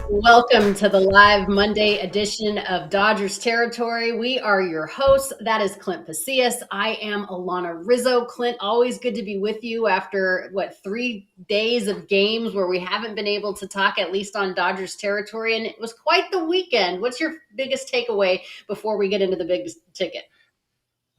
Welcome to the live Monday edition of Dodgers Territory. We are your hosts. That is Clint Pasillas. I am Alanna Rizzo Clint. Always good to be with you after 3 days of games where we haven't been able to talk, at least on Dodgers Territory. And it was quite the weekend. What's your biggest takeaway before we get into the big ticket?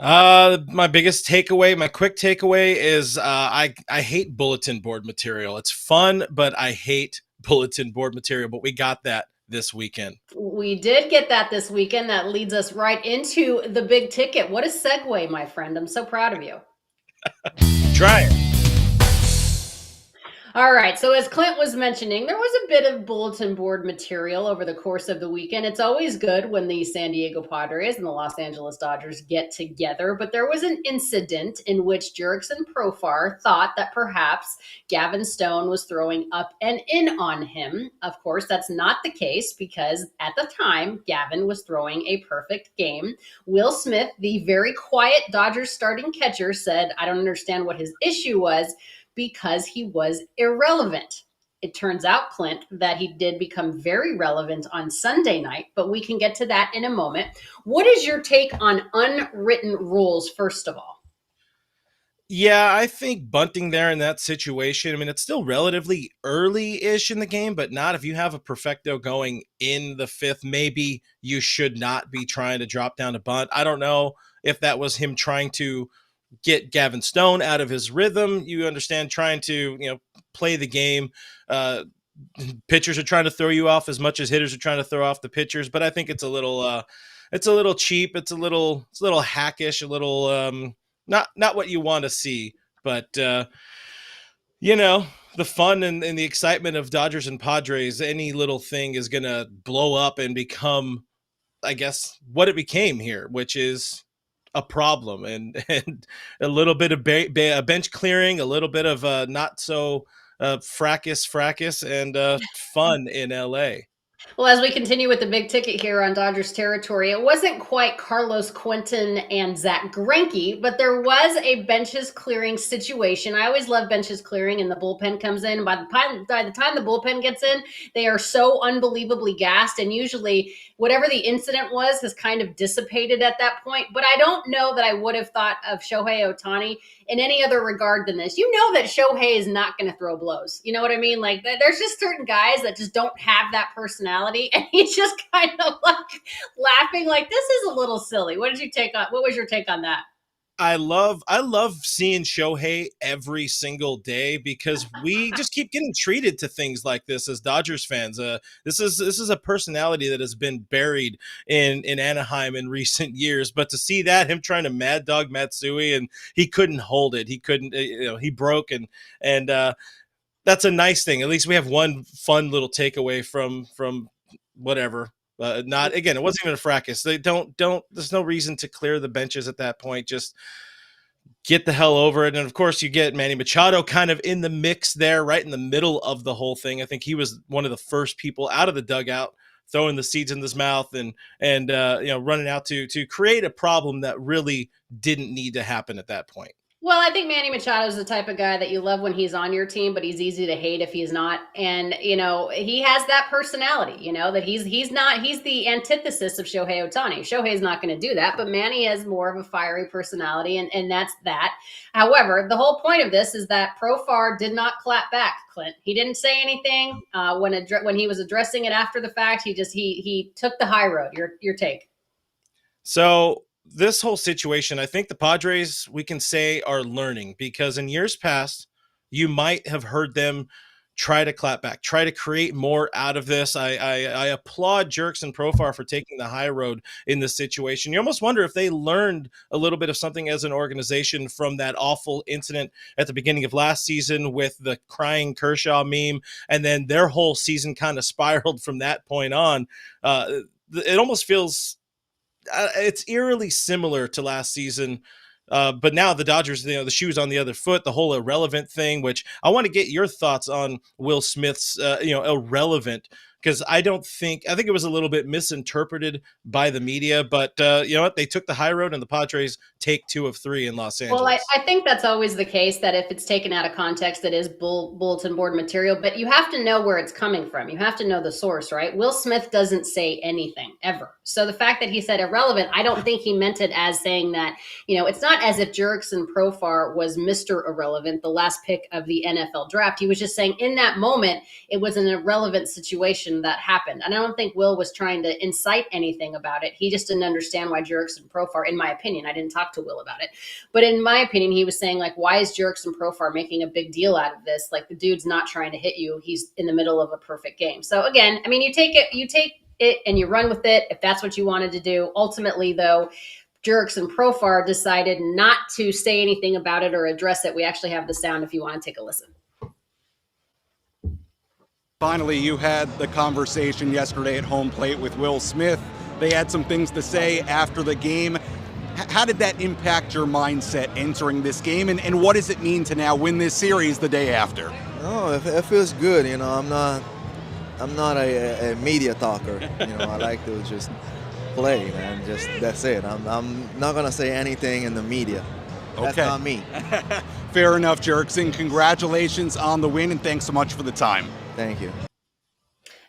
My biggest takeaway, my quick takeaway is I hate bulletin board material. It's fun, but I hate bulletin board material. But we got that this weekend. We did get that this weekend. That leads us right into the big ticket. What a segue, my friend. I'm so proud of you. Try it. All right. So, as Clint was mentioning, there was a bit of bulletin board material over the course of the weekend. It's always good when the San Diego Padres and the Los Angeles Dodgers get together. But there was an incident in which Jurickson Profar thought that perhaps Gavin Stone was throwing up and in on him. Of course, that's not the case because at the time, Gavin was throwing a perfect game. Will Smith, the very quiet Dodgers starting catcher, said, "I don't understand what his issue was," because he was irrelevant. It turns out, Clint, that he did become very relevant on Sunday night, but we can get to that in a moment. What is your take on unwritten rules, first of all? Yeah, I think bunting there in that situation, I mean, it's still relatively early-ish in the game, but not if you have a perfecto going in the fifth. Maybe you should not be trying to drop down a bunt. I don't know if that was him trying to get Gavin Stone out of his rhythm. You understand, trying to, play the game. Pitchers are trying to throw you off as much as hitters are trying to throw off the pitchers, but I think it's a little cheap. It's a little hackish, a little, not what you want to see, but, the fun and the excitement of Dodgers and Padres, any little thing is going to blow up and become, I guess, what it became here, which is a problem and a little bit of bench clearing, a little bit of not so fracas and fun in LA. Well, as we continue with the big ticket here on Dodgers territory, it wasn't quite Carlos Quentin and Zach Greinke, but there was a benches clearing situation. I always love benches clearing, and the bullpen comes in. By the time the bullpen gets in, they are so unbelievably gassed, and usually whatever the incident was has kind of dissipated at that point. But I don't know that I would have thought of Shohei Ohtani in any other regard than this. You know that Shohei is not going to throw blows. You know what I mean? Like, there's just certain guys that just don't have that personality, and he's just kind of like laughing, like, this is a little silly. What was your take on that? I love seeing Shohei every single day because we just keep getting treated to things like this as Dodgers fans. This is a personality that has been buried in Anaheim in recent years, but to see that, him trying to mad dog Matsui, and he couldn't hold it. He couldn't, he broke, and that's a nice thing. At least we have one fun little takeaway from whatever. Not again. It wasn't even a fracas. They don't. There's no reason to clear the benches at that point. Just get the hell over it. And of course, you get Manny Machado kind of in the mix there, right in the middle of the whole thing. I think he was one of the first people out of the dugout, throwing the seeds in his mouth and running out to create a problem that really didn't need to happen at that point. Well, I think Manny Machado is the type of guy that you love when he's on your team, but he's easy to hate if he's not. And he has that personality. That he's not. He's the antithesis of Shohei Ohtani. Shohei's not going to do that, but Manny has more of a fiery personality, and that's that. However, the whole point of this is that Profar did not clap back. Clint. He didn't say anything when he was addressing it after the fact. He took the high road. Your take. So this whole situation, I think the Padres, we can say, are learning, because in years past, you might have heard them try to clap back, try to create more out of this. I applaud Jurickson Profar for taking the high road in this situation. You almost wonder if they learned a little bit of something as an organization from that awful incident at the beginning of last season with the crying Kershaw meme, and then their whole season kind of spiraled from that point on. It almost feels it's eerily similar to last season. But now the Dodgers, the shoe's on the other foot, the whole irrelevant thing, which I want to get your thoughts on Will Smith's, irrelevant because I think it was a little bit misinterpreted by the media, but you know what? They took the high road, and the Padres take 2 of 3 in Los Well, Angeles. I think that's always the case, that if it's taken out of context, it is bulletin board material, but you have to know where it's coming from. You have to know the source, right? Will Smith doesn't say anything ever. So the fact that he said irrelevant, I don't think he meant it as saying that, it's not as if Jurickson Profar was Mr. Irrelevant, the last pick of the NFL draft. He was just saying in that moment, it was an irrelevant situation that happened. And I don't think Will was trying to incite anything about it. He just didn't understand why Jurickson Profar, in my opinion, I didn't talk to Will about it, but in my opinion, he was saying, like, why is Jurickson Profar making a big deal out of this? Like, the dude's not trying to hit you. He's in the middle of a perfect game. So again, I mean, you take it and you run with it if that's what you wanted to do. Ultimately, though, Jurickson Profar decided not to say anything about it or address it. We actually have the sound if you want to take a listen. Finally, you had the conversation yesterday at home plate with Will Smith. They had some things to say after the game. How did that impact your mindset entering this game, and what does it mean to now win this series the day after? No, it feels good. I'm not a media talker. I like to just play, man. That's it. I'm not gonna say anything in the media. That's not me. Fair enough, Jurickson. Congratulations on the win, and thanks so much for the time. Thank you.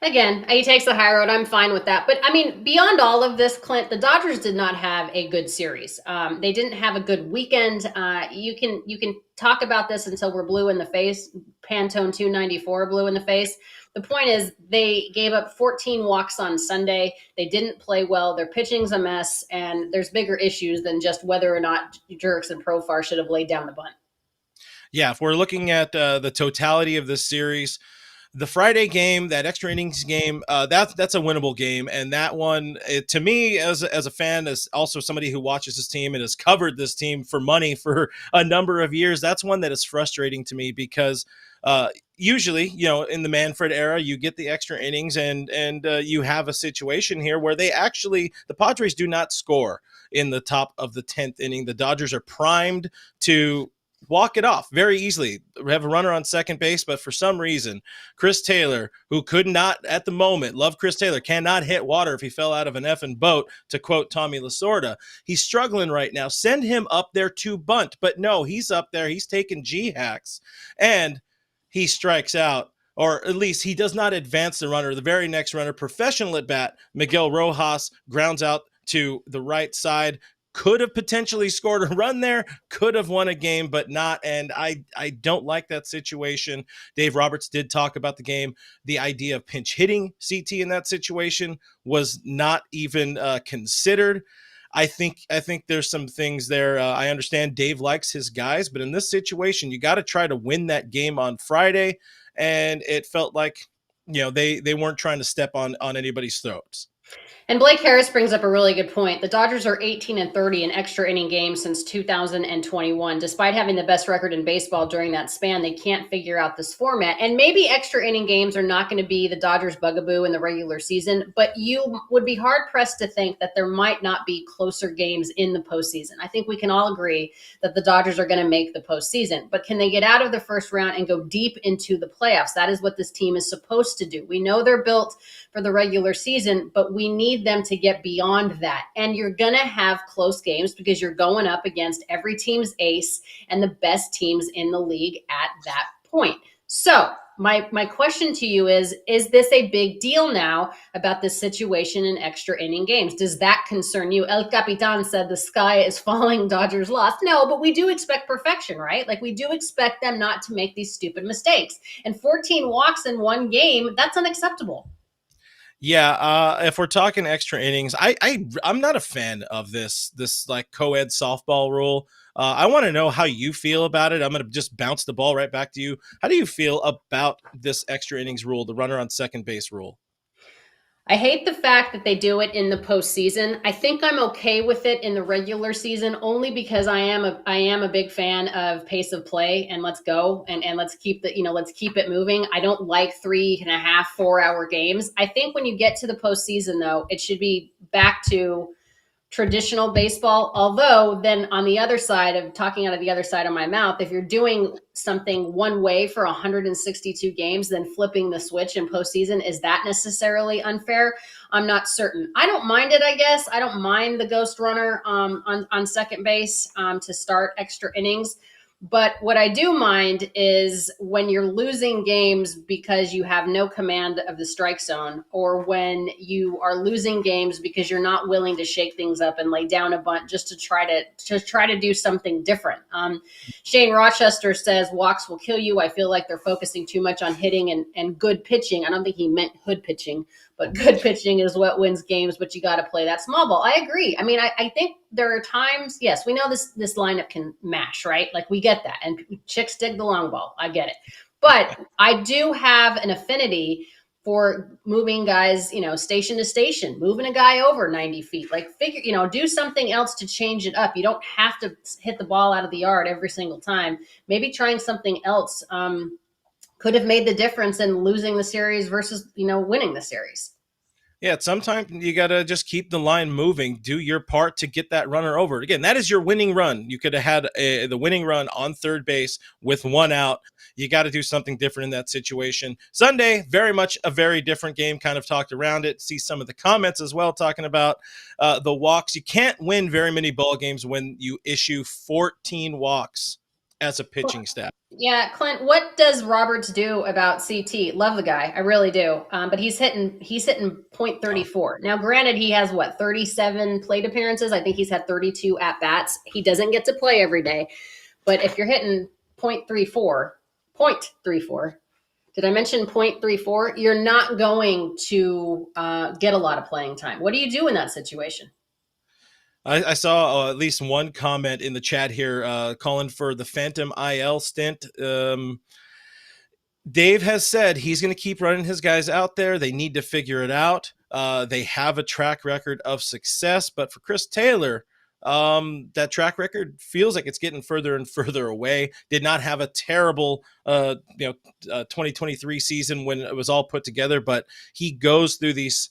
Again, he takes the high road. I'm fine with that. But I mean, beyond all of this, Clint, the Dodgers did not have a good series. They didn't have a good weekend. You can talk about this until we're blue in the face. Pantone 294 blue in the face. The point is, they gave up 14 walks on Sunday. They didn't play well. Their pitching's a mess, and there's bigger issues than just whether or not Jurickson Profar should have laid down the bunt. Yeah, if we're looking at the totality of this series, the Friday game, that extra innings game, that's a winnable game. And that one, to me, as a fan, as also somebody who watches this team and has covered this team for money for a number of years, that's one that is frustrating to me because usually, in the Manfred era, you get the extra innings and you have a situation here where the Padres do not score in the top of the 10th inning. The Dodgers are primed to walk it off very easily. We have a runner on second base, but for some reason, Chris Taylor, who could not at the moment, love Chris Taylor, cannot hit water if he fell out of an effing boat, to quote Tommy Lasorda. He's struggling right now. Send him up there to bunt. But no, he's up there. He's taking G-hacks, and he strikes out. Or at least he does not advance the runner. The very next runner, professional at bat, Miguel Rojas, grounds out to the right side. Could have potentially scored a run there, could have won a game, but not. And I don't like that situation. Dave Roberts did talk about the game. The idea of pinch hitting CT in that situation was not even considered. I think there's some things there. I understand Dave likes his guys, but in this situation, you got to try to win that game on Friday. And it felt like, they weren't trying to step on anybody's throats. And Blake Harris brings up a really good point. The Dodgers are 18-30 in extra inning games since 2021. Despite having the best record in baseball during that span, they can't figure out this format. And maybe extra inning games are not going to be the Dodgers' bugaboo in the regular season, but you would be hard-pressed to think that there might not be closer games in the postseason. I think we can all agree that the Dodgers are going to make the postseason. But can they get out of the first round and go deep into the playoffs? That is what this team is supposed to do. We know they're built for the regular season, but we need them to get beyond that. And you're going to have close games because you're going up against every team's ace and the best teams in the league at that point. So my question to you is this a big deal now about this situation in extra inning games? Does that concern you? El Capitan said the sky is falling, Dodgers lost. No, but we do expect perfection, right? Like, we do expect them not to make these stupid mistakes. And 14 walks in one game, that's unacceptable. Yeah, if we're talking extra innings, I'm not a fan of this like co-ed softball rule. I want to know how you feel about it. I'm going to just bounce the ball right back to you. How do you feel about this extra innings rule, the runner on second base rule? I hate the fact that they do it in the postseason. I think I'm okay with it in the regular season, only because I am a big fan of pace of play and let's go and let's keep let's keep it moving. I don't like 3.5, 4 hour games. I think when you get to the postseason, though, it should be back to traditional baseball. Although then on the other side of talking out of the other side of my mouth, if you're doing something one way for 162 games, then flipping the switch in postseason, is that necessarily unfair? I'm not certain. I don't mind it. I guess I don't mind the ghost runner on second base to start extra innings. But what I do mind is when you're losing games because you have no command of the strike zone, or when you are losing games because you're not willing to shake things up and lay down a bunt just to try to do something different. Shane Rochester says walks will kill you. I feel like they're focusing too much on hitting and good pitching. I don't think he meant hood pitching, but good pitching is what wins games, but you got to play that small ball. I agree. I mean, I think there are times, yes, we know this lineup can mash, right? Like we get that. And chicks dig the long ball. I get it. But I do have an affinity for moving guys, station to station, moving a guy over 90 feet, like do something else to change it up. You don't have to hit the ball out of the yard every single time. Maybe trying something else could have made the difference in losing the series versus, winning the series. Yeah, sometimes you got to just keep the line moving, do your part to get that runner over. Again, that is your winning run. You could have had the winning run on third base with one out. You got to do something different in that situation. Sunday, very much a very different game, kind of talked around it. See some of the comments as well talking about the walks. You can't win very many ball games when you issue 14 walks as a pitching staff. Yeah, Clint, what does Roberts do about CT? Love the guy. I really do. But he's hitting .34. Now, granted, he has 37 plate appearances. I think he's had 32 at bats. He doesn't get to play every day. But if you're hitting .34, did I mention .34? You're not going to get a lot of playing time. What do you do in that situation? I saw at least one comment in the chat here calling for the Phantom IL stint. Dave has said he's going to keep running his guys out there. They need to figure it out. They have a track record of success, but for Chris Taylor, that track record feels like it's getting further and further away. Did not have a terrible 2023 season when it was all put together, but he goes through these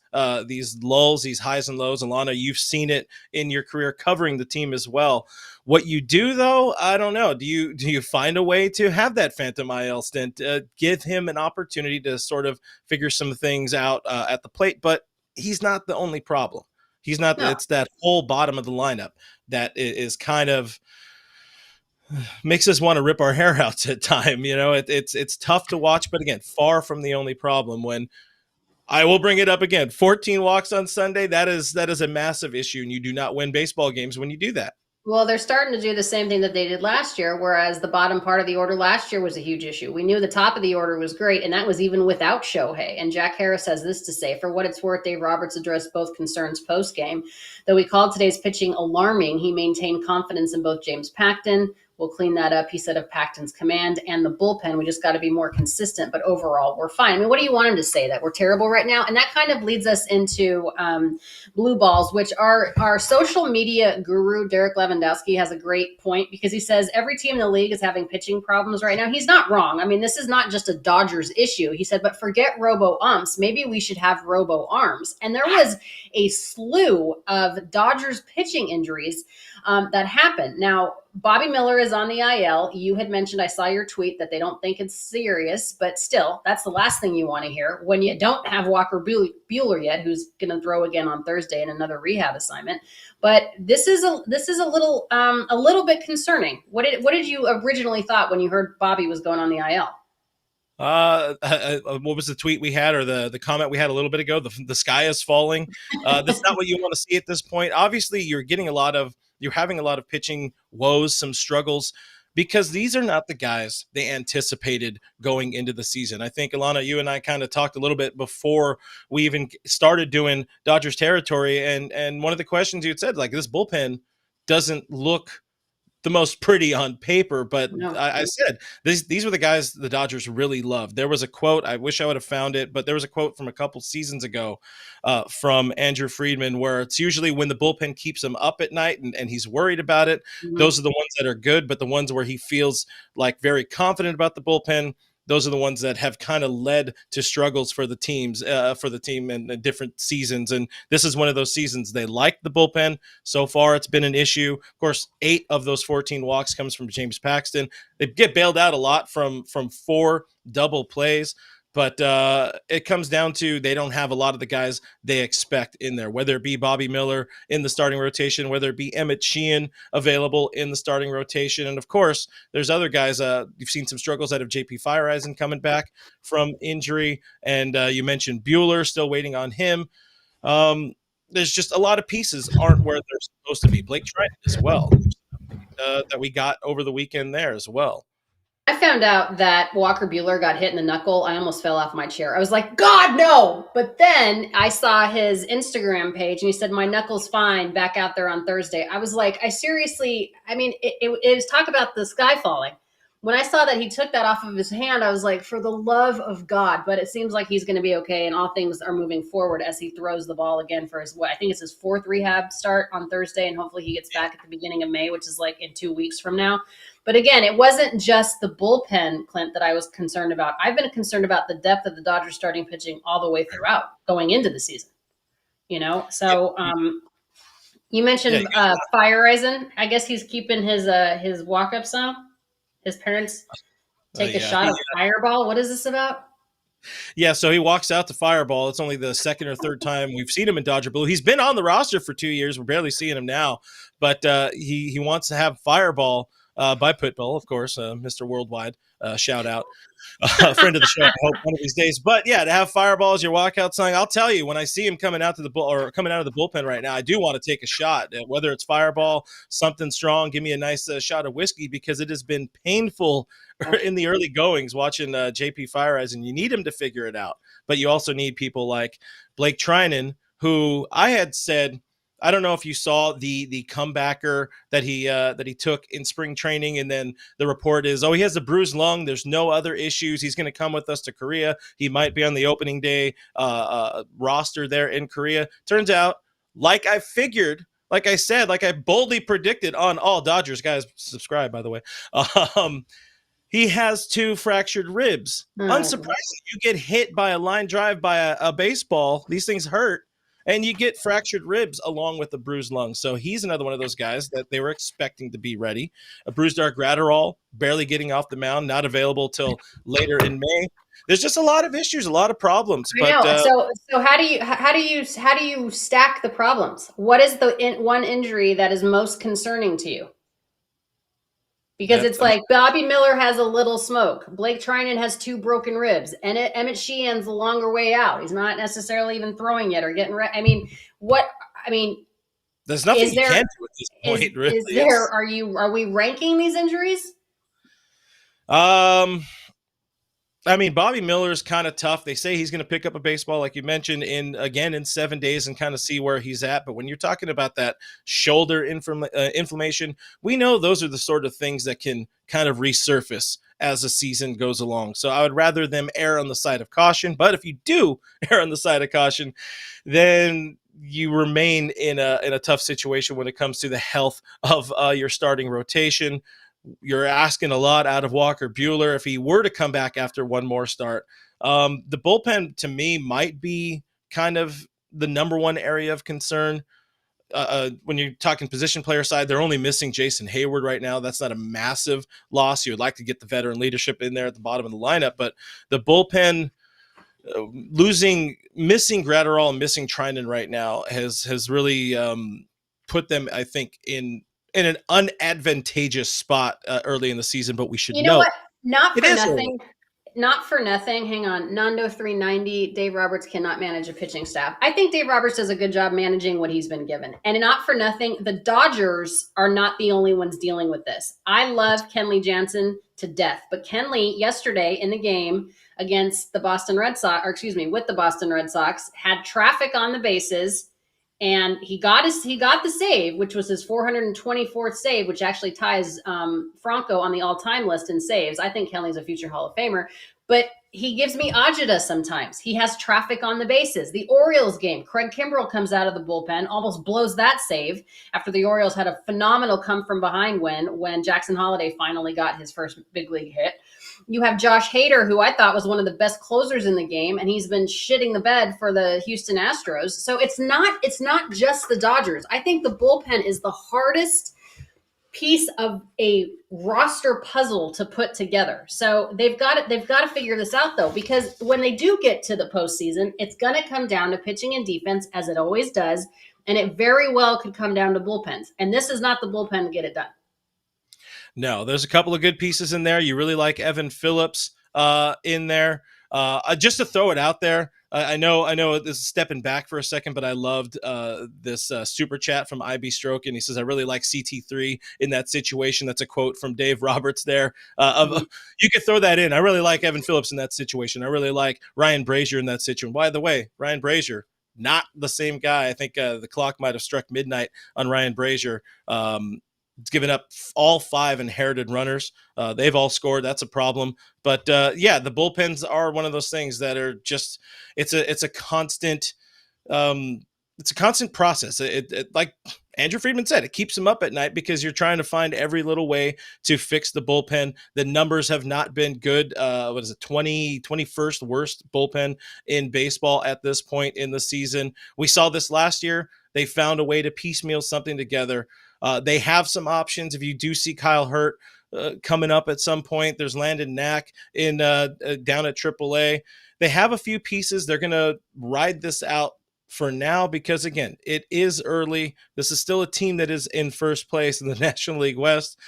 lulls, these highs and lows. Alanna, you've seen it in your career covering the team as well. What you do, though, I don't know. Do you find a way to have that Phantom IL stint, give him an opportunity to sort of figure some things out at the plate? But he's not the only problem. He's not. No. It's that whole bottom of the lineup that is kind of makes us want to rip our hair out at time. It's tough to watch, but again, far from the only problem. When I will bring it up again, 14 walks on Sunday, that is a massive issue, and you do not win baseball games when you do that. Well, they're starting to do the same thing that they did last year, whereas the bottom part of the order last year was a huge issue. We knew the top of the order was great, and that was even without Shohei. And Jack Harris has this to say: for what it's worth, Dave Roberts addressed both concerns post-game. Though he called today's pitching alarming, he maintained confidence in both James Paxton. We'll clean that up, he said, of Paxton's command and the bullpen. We just got to be more consistent, but overall, we're fine. I mean, what do you want him to say, that we're terrible right now? And that kind of leads us into blue balls, which our social media guru, Derek Lewandowski, has a great point, because he says every team in the league is having pitching problems right now. He's not wrong. I mean, this is not just a Dodgers issue. He said, but forget robo-umps. Maybe we should have robo-arms. And there was a slew of Dodgers pitching injuries that happened. Now, Bobby Miller is on the IL. You had mentioned, I saw your tweet, that they don't think it's serious, but still, that's the last thing you want to hear when you don't have Walker Buehler yet, who's going to throw again on Thursday in another rehab assignment. But this is a little bit concerning. What did you originally thought when you heard Bobby was going on the IL? What was the tweet we had, or the comment we had a little bit ago? The sky is falling. That's not what you want to see at this point. Obviously, you're having a lot of pitching woes, some struggles, because these are not the guys they anticipated going into the season. I think, Alanna, you and I kind of talked a little bit before we even started doing Dodgers territory, and one of the questions you had said, like, this bullpen doesn't look the most pretty on paper, but no. I said these were the guys the Dodgers really loved. There was a quote, I wish I would have found it, but there was a quote from a couple seasons ago from Andrew Friedman, where it's usually when the bullpen keeps him up at night and he's worried about it. Mm-hmm. Those are the ones that are good, but the ones where he feels like very confident about the bullpen, those are the ones that have kind of led to struggles for the teams, for the team in different seasons. And this is one of those seasons. They like the bullpen. So far, it's been an issue. Of course, 8 of those 14 walks comes from James Paxton. They get bailed out a lot from 4 double plays. But it comes down to they don't have a lot of the guys they expect in there, whether it be Bobby Miller in the starting rotation, whether it be Emmett Sheehan available in the starting rotation. And, of course, there's other guys. You've seen some struggles out of J.P. Feyereisen coming back from injury. And you mentioned Buehler, still waiting on him. There's just a lot of pieces aren't where they're supposed to be. Blake Trinan as well, that we got over the weekend there as well. I found out that Walker Buehler got hit in the knuckle. I almost fell off my chair. I was like, God, no. But then I saw his Instagram page and he said, my knuckle's fine, back out there on Thursday. I was like, it was talk about the sky falling. When I saw that he took that off of his hand, I was like, for the love of God. But it seems like he's going to be okay, and all things are moving forward as he throws the ball again for I think it's his 4th rehab start on Thursday, and hopefully he gets back at the beginning of May, which is like in 2 weeks from now. But again, it wasn't just the bullpen, Clint, that I was concerned about. I've been concerned about the depth of the Dodgers starting pitching all the way throughout going into the season. So you mentioned Feyereisen. I guess he's keeping his walk-up song. His parents take a shot of Fireball. What is this about? Yeah, so he walks out to Fireball. It's only the 2nd or 3rd time we've seen him in Dodger Blue. He's been on the roster for 2 years. We're barely seeing him now. But he wants to have Fireball by Pitbull, of course, Mr. Worldwide. Shout out. Friend of the show, I hope, one of these days. But yeah, to have Fireball as your walkout song, I'll tell you, when I see him coming out of the bullpen right now, I do want to take a shot. Whether it's Fireball, something strong, give me a nice shot of whiskey, because it has been painful in the early goings watching JP Feyereisen. You need him to figure it out, but you also need people like Blake Trinan, who I had said, I don't know if you saw the comebacker that he took in spring training, and then the report is, he has a bruised lung. There's no other issues. He's going to come with us to Korea. He might be on the opening day roster there in Korea. Turns out, like I figured, like I said, like I boldly predicted on all Dodgers guys, subscribe by the way. He has 2 fractured ribs. Unsurprisingly, you get hit by a line drive by a baseball. These things hurt. And you get fractured ribs along with the bruised lung. So he's another one of those guys that they were expecting to be ready. A Brusdar Graterol barely getting off the mound, not available till later in May. There's just a lot of issues, a lot of problems. So how do you stack the problems? What is the one injury that is most concerning to you? Because it's like Bobby Miller has a little smoke. Blake Trinan has 2 broken ribs. And Emmett Sheehan's a longer way out. He's not necessarily even throwing yet or getting ready. There's nothing you can do at this point, really. Are we ranking these injuries? Bobby Miller is kind of tough. They say he's going to pick up a baseball, like you mentioned, in 7 days and kind of see where he's at. But when you're talking about that shoulder inflammation, we know those are the sort of things that can kind of resurface as the season goes along. So I would rather them err on the side of caution. But if you do err on the side of caution, then you remain in a tough situation when it comes to the health of your starting rotation. You're asking a lot out of Walker Buehler if he were to come back after one more start. The bullpen, to me, might be kind of the number one area of concern. When you're talking position player side, they're only missing Jason Hayward right now. That's not a massive loss. You would like to get the veteran leadership in there at the bottom of the lineup, but the bullpen missing Graterol and missing Trinan right now has really put them, I think, in an unadvantageous spot early in the season, but we should know what? Not for nothing. Hang on. Nando 390. Dave Roberts cannot manage a pitching staff. I think Dave Roberts does a good job managing what he's been given. And not for nothing, the Dodgers are not the only ones dealing with this. I love Kenley Jansen to death, but Kenley yesterday in the game against the with the Boston Red Sox, had traffic on the bases. And he got the save, which was his 424th save, which actually ties Franco on the all-time list in saves. I think Kenley's a future Hall of Famer, but he gives me agita sometimes. He has traffic on the bases. The Orioles game, Craig Kimbrell comes out of the bullpen, almost blows that save after the Orioles had a phenomenal come from behind win when Jackson Holliday finally got his first big league hit. You have Josh Hader, who I thought was one of the best closers in the game, and he's been shitting the bed for the Houston Astros. So it's not just the Dodgers. I think the bullpen is the hardest piece of a roster puzzle to put together. So they've got to figure this out, though, because when they do get to the postseason, it's going to come down to pitching and defense, as it always does, and it very well could come down to bullpens. And this is not the bullpen to get it done. No, there's a couple of good pieces in there. You really like Evan Phillips in there. Just to throw it out there, I know this is stepping back for a second, but I loved this super chat from IB Stroke, and he says, I really like CT3 in that situation. That's a quote from Dave Roberts there. You could throw that in. I really like Evan Phillips in that situation. I really like Ryan Brazier in that situation. By the way, Ryan Brazier, not the same guy. I think the clock might have struck midnight on Ryan Brazier. It's given up all 5 inherited runners. They've all scored. That's a problem. But yeah, the bullpens are one of those things that are just, it's a constant process. It like Andrew Friedman said, it keeps him up at night because you're trying to find every little way to fix the bullpen. The numbers have not been good. 21st worst bullpen in baseball at this point in the season. We saw this last year. They found a way to piecemeal something together. They have some options. If you do see Kyle Hurt coming up at some point, there's Landon Knack in down at AAA. They have a few pieces. They're going to ride this out for now because, again, it is early. This is still a team that is in first place in the National League West.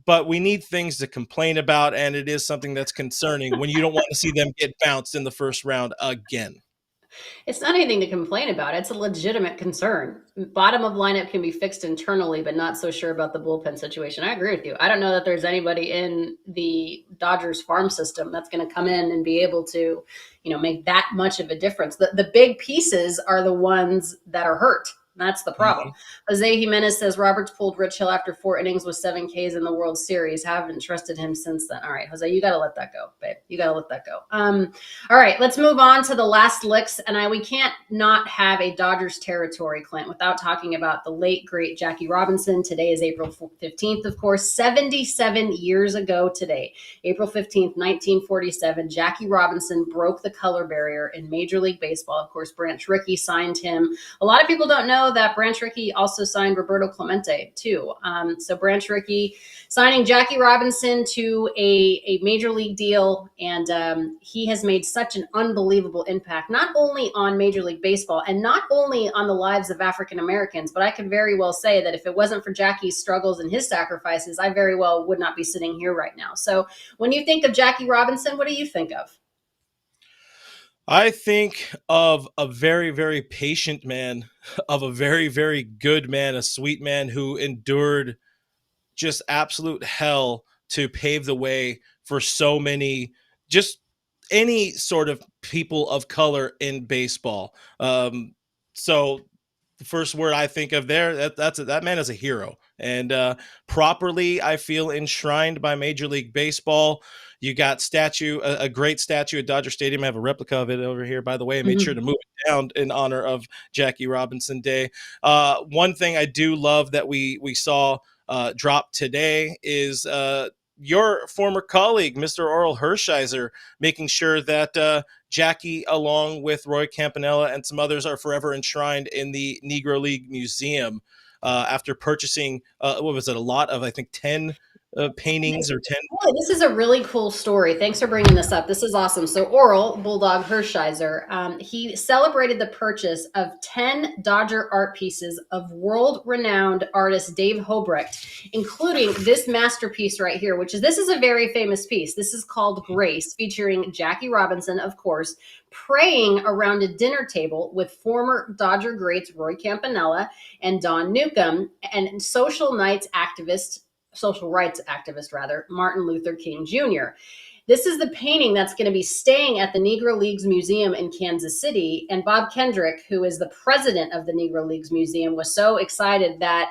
But we need things to complain about, and it is something that's concerning when you don't want to see them get bounced in the first round again. It's not anything to complain about. It's a legitimate concern. Bottom of lineup can be fixed internally, but not so sure about the bullpen situation. I agree with you. I don't know that there's anybody in the Dodgers farm system that's going to come in and be able to, make that much of a difference. The big pieces are the ones that are hurt. That's the problem. Mm-hmm. Jose Jimenez says Roberts pulled Rich Hill after 4 innings with 7 Ks in the World Series. Haven't trusted him since then. All right, Jose, you got to let that go, babe. You got to let that go. All right, let's move on to the last licks. And we can't not have a Dodgers territory, Clint, without talking about the late, great Jackie Robinson. Today is April 15th, of course, 77 years ago today. April 15th, 1947, Jackie Robinson broke the color barrier in Major League Baseball. Of course, Branch Rickey signed him. A lot of people don't know that Branch Rickey also signed Roberto Clemente too. So Branch Rickey signing Jackie Robinson to a major league deal, and he has made such an unbelievable impact, not only on Major League Baseball and not only on the lives of African Americans, but I could very well say that if it wasn't for Jackie's struggles and his sacrifices, I very well would not be sitting here right now. So when you think of Jackie Robinson, what do you think of? I think of a very, very patient man, of a very, very good man, a sweet man who endured just absolute hell to pave the way for so many, just any sort of people of color in baseball. So the first word I think of there, that man is a hero, and properly, I feel, enshrined by Major League Baseball. You got a great statue at Dodger Stadium. I have a replica of it over here, by the way. I made sure to move it down in honor of Jackie Robinson Day. One thing I do love that we saw drop today is your former colleague, Mr. Orel Hershiser, making sure that Jackie, along with Roy Campanella and some others, are forever enshrined in the Negro League Museum after purchasing, a lot of, I think, 10 paintings or 10. Boy, this is a really cool story. Thanks for bringing this up. This is awesome. So Orel Bulldog Hershiser, he celebrated the purchase of 10 Dodger art pieces of world-renowned artist Dave Hobrecht, including this masterpiece right here, this is a very famous piece. This is called Grace, featuring Jackie Robinson, of course, praying around a dinner table with former Dodger greats Roy Campanella and Don Newcomb and social rights activist, Martin Luther King Jr. This is the painting that's going to be staying at the Negro Leagues Museum in Kansas City. And Bob Kendrick, who is the president of the Negro Leagues Museum, was so excited that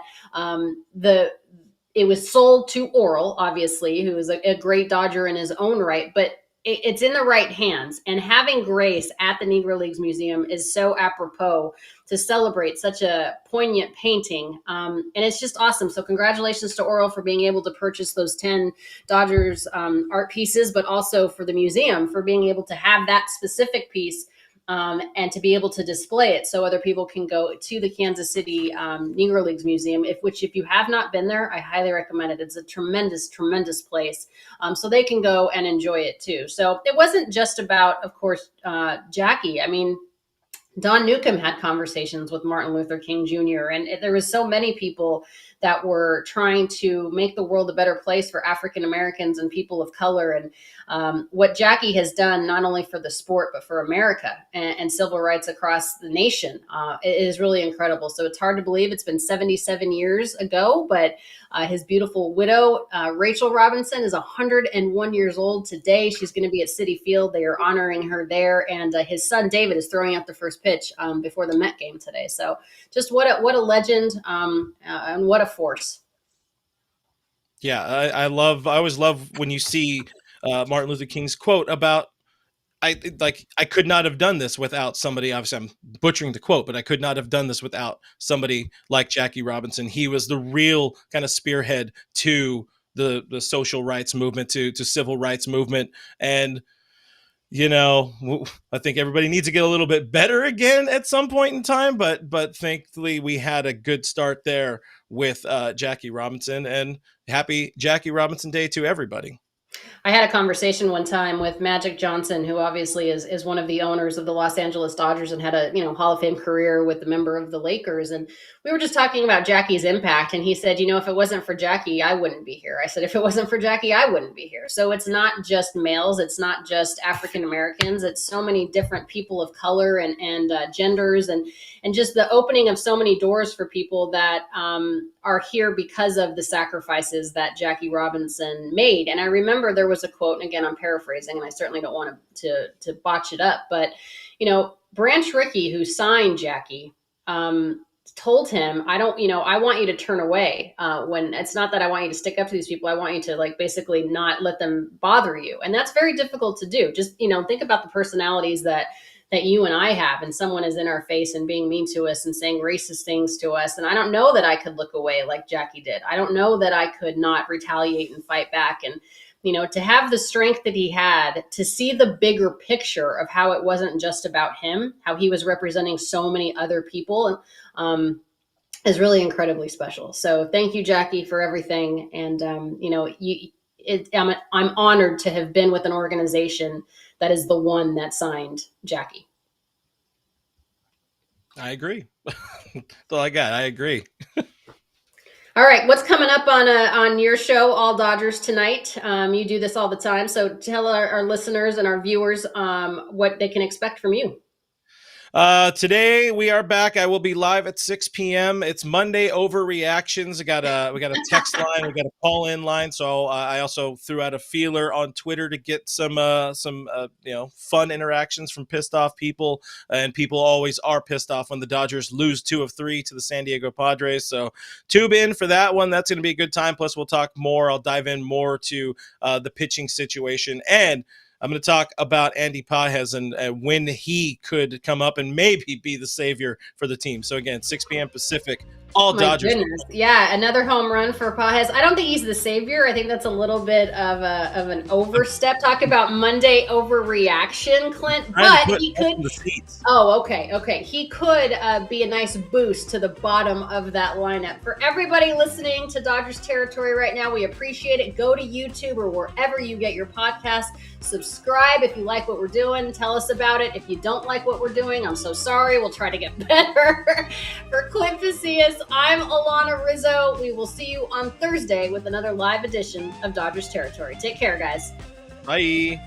it was sold to Orel, obviously, who is a great Dodger in his own right. But it's in the right hands. And having Grace at the Negro Leagues Museum is so apropos to celebrate such a poignant painting. And it's just awesome. So congratulations to Orel for being able to purchase those 10 Dodgers art pieces, but also for the museum for being able to have that specific piece and to be able to display it so other people can go to the Kansas City Negro Leagues Museum, which if you have not been there, I highly recommend it. It's a tremendous, tremendous place. So they can go and enjoy it too. So it wasn't just about, of course, Jackie. I mean, Don Newcomb had conversations with Martin Luther King Jr. And there was so many people that were trying to make the world a better place for African Americans and people of color. And what Jackie has done, not only for the sport, but for America and civil rights across the nation, it is really incredible. So it's hard to believe it's been 77 years ago, but his beautiful widow, Rachel Robinson, is 101 years old today. She's going to be at Citi Field. They are honoring her there. And his son, David, is throwing out the first pitch before the Met game today. So just what a legend and what a force. Yeah, I always love when you see Martin Luther King's quote about, I could not have done this without somebody. Obviously, I'm butchering the quote, but I could not have done this without somebody like Jackie Robinson. He was the real kind of spearhead to the social rights movement, to civil rights movement. And, you know, I think everybody needs to get a little bit better again at some point in time. But thankfully, we had a good start there with Jackie Robinson, and happy Jackie Robinson Day to everybody. I had a conversation one time with Magic Johnson, who obviously is one of the owners of the Los Angeles Dodgers and had a Hall of Fame career with a member of the Lakers. And we were just talking about Jackie's impact. And he said, if it wasn't for Jackie, I wouldn't be here. I said, if it wasn't for Jackie, I wouldn't be here. So it's not just males. It's not just African Americans. It's so many different people of color and genders and just the opening of so many doors for people that are here because of the sacrifices that Jackie Robinson made. And I remember there was a quote, and again, I'm paraphrasing, and I certainly don't want to botch it up, but, Branch Rickey, who signed Jackie, told him, I want you to turn away when it's not that I want you to stick up to these people. I want you to basically not let them bother you. And that's very difficult to do. Just, think about the personalities that you and I have, and someone is in our face and being mean to us and saying racist things to us. And I don't know that I could look away like Jackie did. I don't know that I could not retaliate and fight back. And, to have the strength that he had, to see the bigger picture of how it wasn't just about him, how he was representing so many other people, is really incredibly special. So thank you, Jackie, for everything. And, I'm honored to have been with an organization that is the one that signed Jackie. I agree. That's all I got. I agree. All right, what's coming up on your show, All Dodgers Tonight? You do this all the time, so tell our listeners and our viewers what they can expect from you. Today we are back. I will be live at 6 p.m. It's Monday Overreactions. We got a text line, we got a call-in line. So I also threw out a feeler on Twitter to get some fun interactions from pissed off people, and people always are pissed off when the Dodgers lose 2 of 3 to the San Diego Padres. So tube in for that one. That's going to be a good time. Plus we'll talk more. I'll dive in more to the pitching situation, and I'm going to talk about Andy Pages and when he could come up and maybe be the savior for the team. So again, 6 p.m. Pacific, all Dodgers. Goodness. Yeah, another home run for Pages. I don't think he's the savior. I think that's a little bit of an overstep. Talk about Monday overreaction, Clint. But he could. Oh, okay. He could be a nice boost to the bottom of that lineup. For everybody listening to Dodgers Territory right now, we appreciate it. Go to YouTube or wherever you get your podcast. Subscribe if you like what we're doing. Tell us about it. If you don't like what we're doing, I'm so sorry. We'll try to get better. For Clint Pasillas, I'm Alanna Rizzo. We will see you on Thursday with another live edition of Dodgers Territory. Take care, guys. Bye.